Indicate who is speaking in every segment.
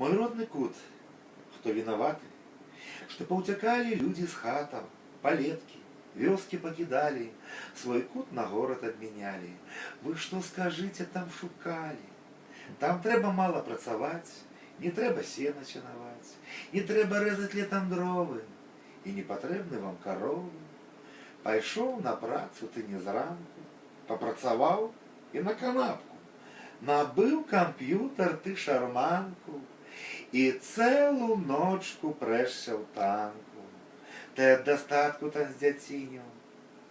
Speaker 1: Мой родный кут, кто виноваты, что поутекали люди с хатов, палетки, вёски покидали, свой кут на город обменяли. Вы что, скажите, там шукали? Там треба мало працаваць, не трэба сена чынаваць, не трэба рэзаць летам дровы, і не патрэбны вам каровы. Пайшоў на працу ты не зранку, папрацаваў і на канапку. Набыў камп'ютар ты шарманку, і цэлую ночку прэшся ў танку. Ты ад дастатку там з дзяціню,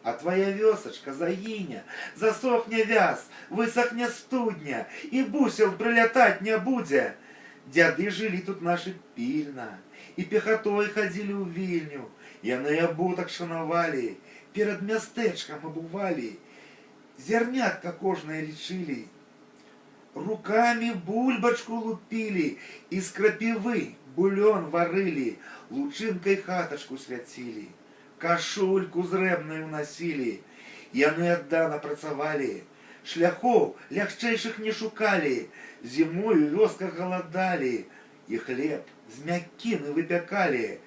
Speaker 1: а твоя вёсачка загіне, засохне вяз, высохне студня, і бусел прылятаць не будзе. Дзяды жылі тут нашы пільна, і пехатой хадзілі ў Вільню, яны абутак шанавалі, перад мястэчкам абувалі, зярнятка кожнае лічылі, руками бульбачку лупілі, і з крапівы булён варылі, лучынкай хатачку свяцілі, кашульку зрэбную насілі. Яны аддана працавалі, шляхоў лягчэйшых не шукалі, зімою ў вёсках галадалі, і хлеб з мяккіны выпякалі.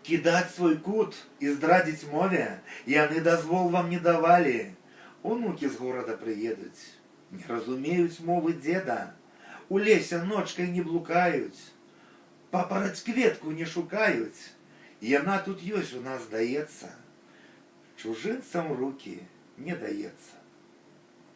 Speaker 1: Кідаць свой кут і здрадзіць мове яны дазвол вам не давалі. Унукі з горада прыедуць, не разумеюць мовы дзеда, у лесе ночкай не блукаюць, папараць кветку не шукаюць. Яна тут ёсць у нас, здаецца, чужынцам рукі не даецца.